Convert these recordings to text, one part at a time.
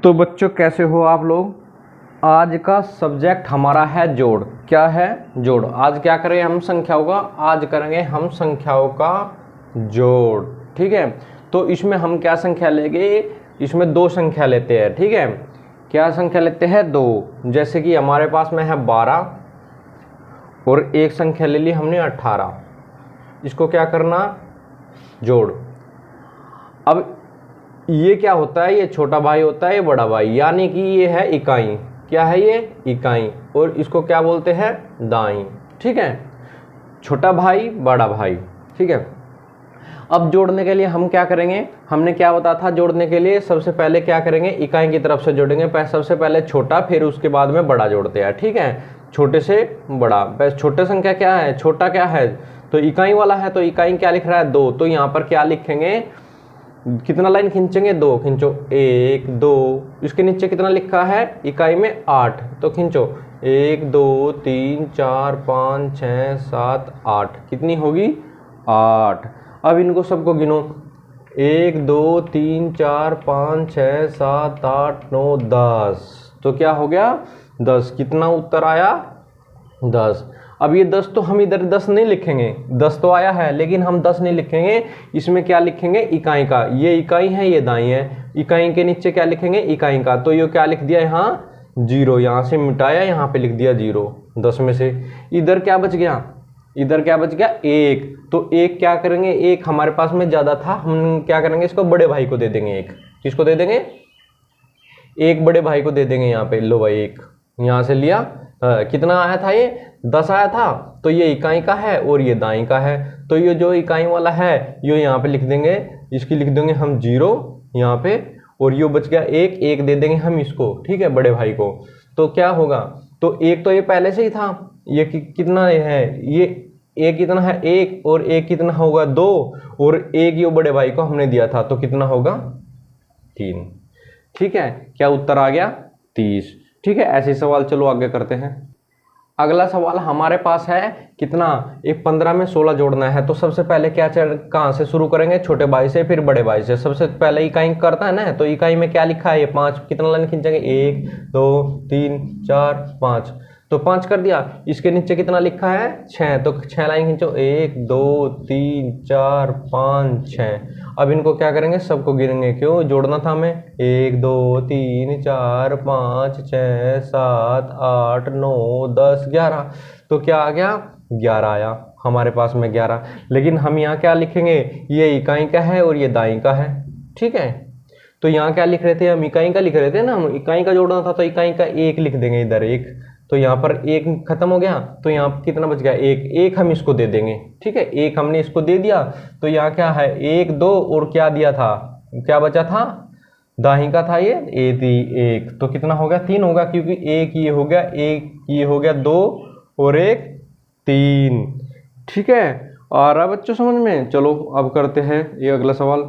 तो बच्चों कैसे हो आप लोग। आज का सब्जेक्ट हमारा है जोड़। क्या है? जोड़। आज क्या करेंगे हम संख्याओं का? आज करेंगे हम संख्याओं का जोड़। ठीक है, तो इसमें हम क्या संख्या लेंगे? इसमें दो संख्या लेते हैं। ठीक है, क्या संख्या लेते हैं? दो। जैसे कि हमारे पास में है 12 और एक संख्या ले ली हमने 18। इसको क्या करना? जोड़। अब ये क्या होता है? ये छोटा भाई होता है, ये बड़ा भाई, यानी कि ये है इकाई। क्या है ये? इकाई। और इसको क्या बोलते हैं? दाई। ठीक है, छोटा भाई बड़ा भाई। ठीक है, अब जोड़ने के लिए हम क्या करेंगे? हमने क्या बताया था? जोड़ने के लिए सबसे पहले क्या करेंगे? इकाई की तरफ से जोड़ेंगे। सबसे पहले छोटा, फिर उसके बाद में बड़ा जोड़ते हैं। ठीक है, छोटे से बड़ा। छोटे संख्या क्या है? छोटा क्या है? तो इकाई वाला है, तो इकाई क्या लिख रहा है? 2। तो यहाँ पर क्या लिखेंगे? कितना लाइन खींचेंगे? 2 खींचो। 1 2। इसके नीचे कितना लिखा है इकाई में? 8। तो खींचो 1 2 3 4 5 6 7 8। कितनी होगी? 8। अब इनको सबको गिनो। 1 2 3 4 5 6 7 8 9 10। तो क्या हो गया? 10। कितना उत्तर आया? 10। अब ये 10 तो हम इधर 10 नहीं लिखेंगे, 10 तो आया है, लेकिन हम 10 नहीं लिखेंगे। इसमें क्या लिखेंगे? इकाई का। ये इकाई है, ये दाई है। इकाई के नीचे क्या लिखेंगे? इकाई का। तो ये क्या लिख दिया यहाँ? 0। यहाँ से मिटाया, यहाँ पे लिख दिया 0 10 में से। इधर क्या बच गया? इधर क्या बच गया? 1। तो 1 क्या करेंगे? 1 हमारे पास में ज़्यादा था, हम क्या करेंगे? इसको बड़े भाई को दे देंगे। 1 किसको दे देंगे? एक बड़े भाई को दे देंगे। यहाँ पे लो भाई, 1 यहाँ से लिया। कितना आया था? ये 10 आया था। तो ये इकाई का है और ये दाई का है। तो ये जो इकाई वाला है ये यहाँ पे लिख देंगे, इसकी लिख देंगे हम 0 यहाँ पे। और ये बच गया 1, 1 दे देंगे हम इसको। ठीक है, बड़े भाई को। तो क्या होगा? तो 1 तो ये पहले से ही था। ये कितना है? ये 1 कितना है? 1। और 1 कितना होगा? 2। और 1 ये बड़े भाई को हमने दिया था, तो कितना होगा? 3। ठीक है, क्या उत्तर आ गया? 30। ठीक है, ऐसे सवाल चलो आगे करते हैं। अगला सवाल हमारे पास है कितना? एक 15 में 16 जोड़ना है। तो सबसे पहले क्या कहाँ से शुरू करेंगे? छोटे भाई से, फिर बड़े भाई से। सबसे पहले इकाई करता है ना, तो इकाई में क्या लिखा है? ये 5। कितना लाइन खींचेंगे? 1 2 3 4 5। तो 5 कर दिया। इसके नीचे कितना लिखा है? 6। तो 6 लाइन खींचो। 1 2 3 4 5 6। अब इनको क्या करेंगे? सबको गिनेंगे। क्यों? जोड़ना था हमें। 1 2 3 4 5 6 7 8 9 10 11। तो क्या आ गया? 11 आया हमारे पास में 11। लेकिन हम यहाँ क्या लिखेंगे? ये इकाई का है और ये दाई का है। ठीक है, तो यहाँ क्या लिख रहे थे हम? इकाई का लिख रहे थे ना हम। इकाई का जोड़ना था, तो इकाई का 1 लिख देंगे इधर 1। तो यहाँ पर 1 खत्म हो गया। तो यहाँ कितना बच गया? 1। 1 हम इसको दे देंगे। ठीक है, 1 हमने इसको दे दिया। तो यहाँ क्या है? 1 2 और क्या दिया था? क्या बचा था? दाही का था ये 1। तो कितना हो गया? 3 होगा, क्योंकि 1 ये हो गया, 1 ये हो गया 2 और 1 3। ठीक है, आ रहा बच्चों समझ में? चलो अब करते हैं ये अगला सवाल।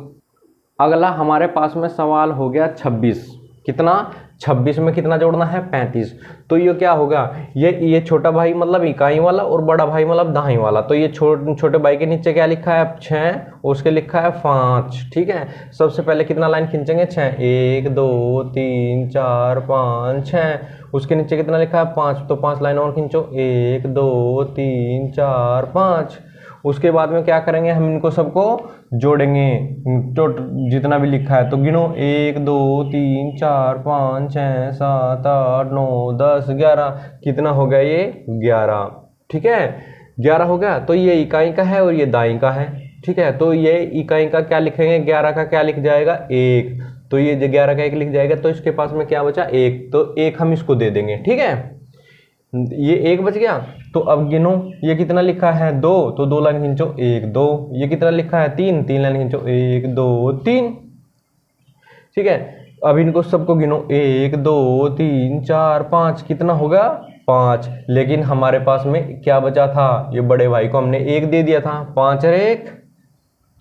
अगला हमारे पास में सवाल हो गया 26। कितना? 26 में कितना जोड़ना है? 35। तो ये क्या होगा? ये छोटा भाई मतलब इकाई वाला और बड़ा भाई मतलब दाई वाला। तो ये छोटे भाई के नीचे क्या लिखा है? 6। उसके लिखा है 5। ठीक है, सबसे पहले कितना लाइन खींचेंगे? 6। 1 2 3 4 5 6। उसके नीचे कितना लिखा है? 5। तो 5 लाइन और खींचो। 1 2 3 4 5। उसके बाद में क्या करेंगे? हम इनको सबको जोड़ेंगे, जितना भी लिखा है। तो गिनो। 1 2 3 4 5 6 7 8 9 10 11। कितना हो गया? ये 11। ठीक है, 11 हो गया। तो ये इकाई का है और ये दाई का है। ठीक है, तो ये इकाई का क्या लिखेंगे? 11 का क्या लिख जाएगा? 1। तो ये 11 का 1 लिख जाएगा। तो इसके पास में क्या बचा? 1। तो 1 हम इसको दे देंगे। ठीक है, ये 1 बच गया। तो अब गिनो, ये कितना लिखा है? 2। तो 2 लाइन खींचो। 1 2। ये कितना लिखा है? 3। 3 लाइन खींचो। 1 2 3। ठीक है, अब इनको सबको गिनो। 1 2 3 4 5। कितना होगा? 5। लेकिन हमारे पास में क्या बचा था? ये बड़े भाई को हमने 1 दे दिया था। 5 और 1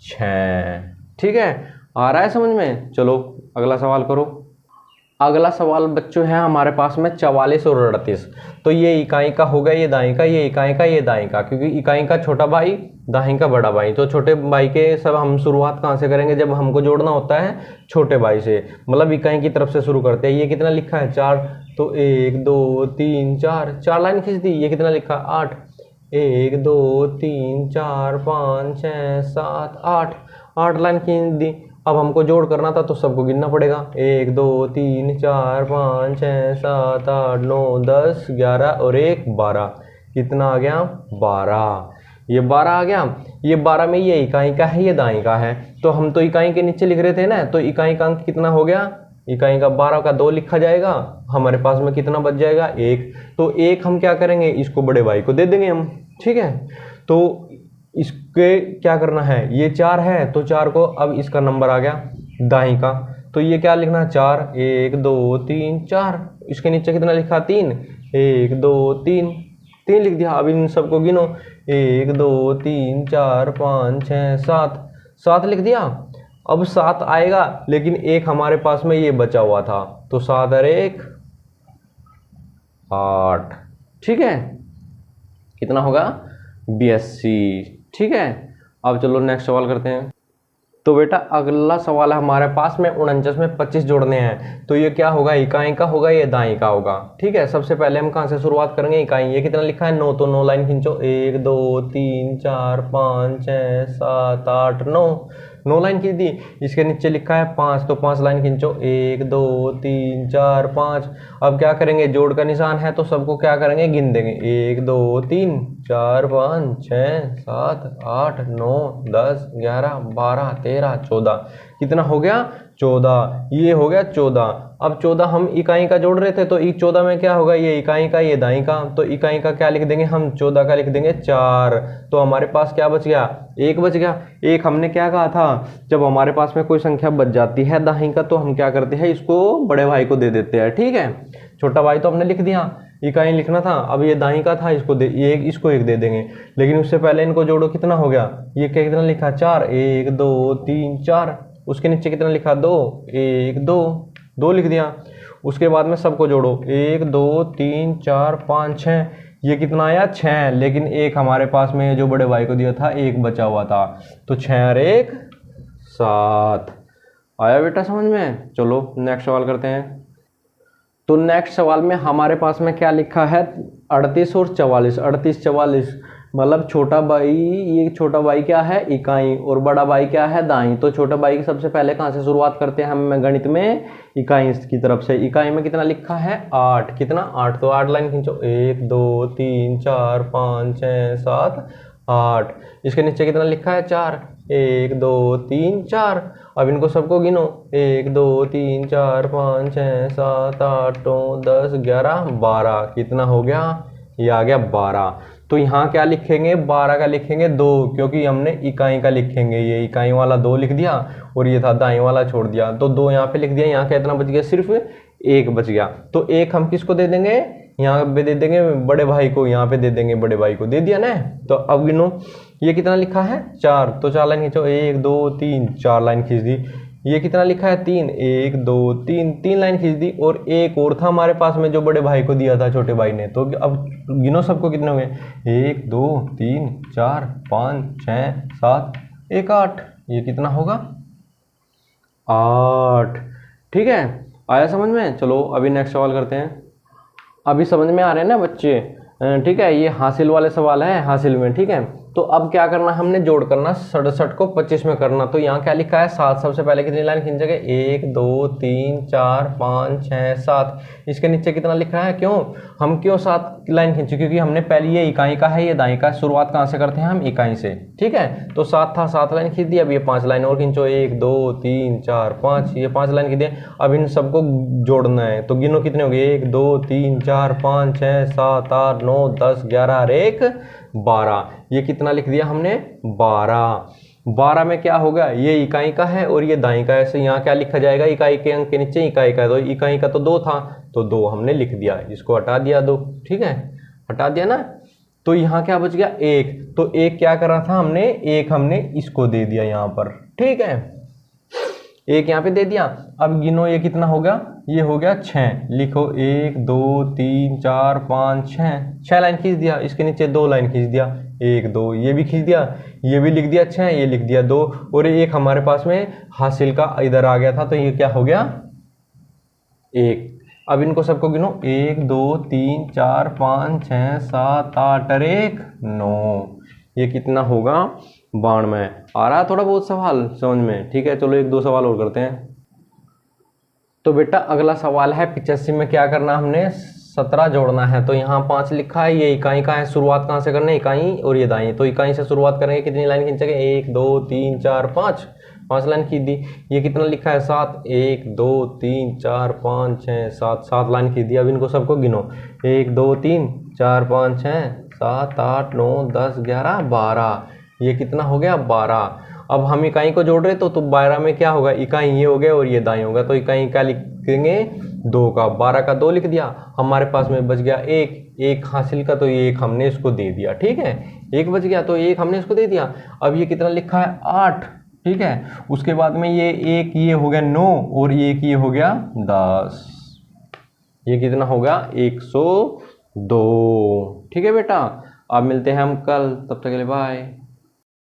6। ठीक है, आ रहा है समझ में? चलो अगला सवाल करो। अगला सवाल बच्चों है हमारे पास में 44 और 38। तो ये इकाई का होगा, ये दाई का, ये इकाई का, ये दाई का, क्योंकि इकाई का छोटा भाई, दाई का बड़ा भाई। तो छोटे भाई के सब हम शुरुआत कहाँ से करेंगे, जब हमको जोड़ना होता है छोटे भाई से, मतलब इकाई की तरफ से शुरू करते हैं। ये कितना लिखा है 4, तो 1 2 3 4, 4 लाइन खींच दी। ये कितना लिखा 8, 1 2 3 4 5 6 7 8, 8 लाइन खींच दी। अब हमको जोड़ करना था तो सबको गिनना पड़ेगा, 1 2 3 4 5 6 7 8 9 10 11 और 1 12। कितना आ गया 12, ये 12 आ गया। ये 12 में ये इकाई का है, ये दाई का है। तो हम तो इकाई के नीचे लिख रहे थे ना, तो इकाई का अंक कितना हो गया, इकाई का 12 का 2 लिखा जाएगा। हमारे पास में कितना बच जाएगा 1। तो 1 हम क्या करेंगे, इसको बड़े भाई को दे देंगे हम, ठीक है। तो इसके क्या करना है, ये 4 है तो 4 को, अब इसका नंबर आ गया दाई का, तो ये क्या लिखना है 4, 1 2 3 4। इसके नीचे कितना लिखा 3, 1 2 3, 3 लिख दिया। अब इन सबको गिनो, 1 2 3 4 5 6 7, 7 लिख दिया। अब 7 आएगा, लेकिन एक हमारे पास में ये बचा हुआ था, तो 7 और 1 8, ठीक है। कितना होगा 82, ठीक है। अब चलो नेक्स्ट सवाल करते हैं। तो बेटा अगला सवाल है हमारे पास में 49 में 25 जोड़ने हैं। तो ये क्या होगा, इकाई का होगा, ये दाई का होगा, ठीक है। सबसे पहले हम कहाँ से शुरुआत करेंगे, इकाई। ये कितना लिखा है 9, तो 9 लाइन खींचो, 1 2 3 4 5 6 7 8 9, 9 लाइन खींच दी। इसके नीचे लिखा है 5, तो 5 लाइन खींचो, 1 2 3 4 5। अब क्या करेंगे, जोड़ का निशान है तो सबको क्या करेंगे, गिन देंगे, 1 2 3 4 5 6 7 8 9 10 11 12 13 14। कितना हो गया 14, ये हो गया 14। अब 14 हम इकाई का जोड़ रहे थे, तो 14 में क्या होगा, ये इकाई का, ये दाई का। तो इकाई का क्या लिख देंगे हम, 14 का लिख देंगे 4। तो हमारे पास क्या बच गया, 1 बच गया। एक हमने क्या कहा था, जब हमारे पास में कोई संख्या बच जाती है दाई का, तो हम क्या करते हैं, इसको बड़े भाई को दे देते हैं, ठीक है। छोटा भाई तो हमने लिख दिया, इकाई लिखना था, अब ये दाई का था, इसको दे, ये इसको 1 दे देंगे। लेकिन उससे पहले इनको जोड़ो, कितना हो गया, ये क्या कितना लिखा 4, 1 2 3 4। उसके नीचे कितना लिखा 2, 1 2, 2 लिख दिया। उसके बाद में सबको जोड़ो, 1 2 3 4 5 6। ये कितना आया 6, लेकिन एक हमारे पास में जो बड़े भाई को दिया था 1 बचा हुआ था, तो 6 और 1 7। आया बेटा समझ में। चलो नेक्स्ट सवाल करते हैं। तो नेक्स्ट सवाल में हमारे पास में क्या लिखा है, 38 और 44, 38 44, मतलब छोटा भाई, ये छोटा भाई क्या है इकाई, और बड़ा भाई क्या है दाई। तो छोटा भाई की सबसे पहले कहाँ से शुरुआत करते हैं हम गणित में, इकाई की तरफ से। इकाई में कितना लिखा है 8, कितना 8, तो 8 लाइन खींचो, 1 2 3 4 5 6 7 8। इसके नीचे कितना लिखा है 4, 1 2 3 4। अब इनको सबको गिनो, 1 2 3 4 5 6 7 8 9 10 11 12। कितना हो गया, ये आ गया 12। तो यहाँ क्या लिखेंगे, 12 का लिखेंगे 2, क्योंकि हमने इकाई का लिखेंगे। ये इकाई वाला 2 लिख दिया और ये था दाई वाला छोड़ दिया, तो 2 यहाँ पे लिख दिया। यहाँ का इतना बच गया, सिर्फ 1 बच गया। तो 1 हम किसको दे देंगे, यहाँ पे दे देंगे बड़े भाई को, यहाँ पे दे देंगे बड़े भाई को, दे दिया ना। तो अब गिनो, ये कितना लिखा है 4, तो 4 लाइन खींचो, 1 2 3 4 लाइन खींच दी। ये कितना लिखा है 3, 1 2 3 3 लाइन खींच दी। और एक और था हमारे पास में जो बड़े भाई को दिया था छोटे भाई ने, तो अब गिनो सबको कितने हो गए, 1 2 3 4 5 6 7 1 8। ये कितना होगा 8, ठीक है। आया समझ में। चलो अभी नेक्स्ट सवाल करते हैं। अभी समझ में आ रहे हैं ना बच्चे, ठीक है। ये हासिल वाले सवाल है, हासिल में, ठीक है। तो अब क्या करना, हमने जोड़ करना 67 को 25 में करना। तो यहाँ क्या लिखा है 7, सबसे पहले कितनी लाइन खींचेंगे, 1 2 3 4 5 6 7। इसके नीचे कितना लिखा है, क्यों 7 लाइन खींची, क्योंकि हमने पहले ये इकाई का है, ये दाई का। शुरुआत कहाँ से करते हैं हम, इकाई से, ठीक है। तो 7 था, 7 लाइन खींच दी। अब ये 5 लाइन और खींचो, 1 2 3 4 5, ये 5 लाइन खींच दिए। अब इन सबको जोड़ना है, तो गिनो कितने हो गए, 1 2 3 4 5 6 7 8 9 10 11 और 1 12। ये कितना लिख दिया हमने 12। 12 में क्या होगा, ये इकाई का है और ये दाई का है। ऐसे यहाँ क्या लिखा जाएगा, इकाई के अंक के नीचे इकाई का है। तो इकाई का तो 2 था, तो 2 हमने लिख दिया, इसको हटा दिया 2, ठीक है, हटा दिया ना। तो यहाँ क्या बच गया 1। तो 1 क्या कर रहा था हमने, 1 हमने इसको दे दिया यहाँ पर, ठीक है। एक यहाँ पे दे दिया। अब गिनो ये कितना हो गया, ये हो गया 6। लिखो 1 2 3 4 5 6 लाइन खींच दिया। इसके नीचे 2 लाइन खींच दिया, 1 2 ये भी खींच दिया, ये भी लिख दिया 6, ये लिख दिया 2, और एक हमारे पास में हासिल का इधर आ गया था, तो ये क्या हो गया 1। अब इनको सबको गिनो 1 2 3 4 5 6 7 8 और 1 9, ये कितना होगा 92। आ रहा है थोड़ा बहुत सवाल समझ में? ठीक है, चलो 1 2 सवाल और करते हैं। तो बेटा अगला सवाल है 85 में क्या करना, हमने 17 जोड़ना है। तो यहाँ 5 लिखा है, ये इकाई का है, शुरुआत कहाँ से करना है, इकाई और ये दाई। तो इकाई से शुरुआत करेंगे, कितनी लाइन खींचेंगे 1 2 3 4 5, 5 लाइन खींच दी। ये कितना लिखा है 7, 1 2 3 4 5 6 7, 7 लाइन खींच दी। अब इनको सबको गिनो 1 2 3 4 5 6 7 8 9 10 11 12, ये कितना हो गया 12। अब हम इकाई को जोड़ रहे तो 12 में क्या होगा, इकाई ये हो गया और ये दाई होगा, तो इकाई क्या लिखेंगे 2 का, 12 का 2 लिख दिया। हमारे पास में बच गया 1 हासिल का, तो ये 1 हमने इसको दे दिया। ठीक है, 1 बच गया तो 1 हमने इसको दे दिया। अब ये कितना लिखा है 8, ठीक है। उसके बाद में ये 1 ये हो गया 9 और 1 ये हो गया 10, ये कितना हो गया 102। ठीक है बेटा, अब मिलते हैं हम कल, तब तक के लिए बाय।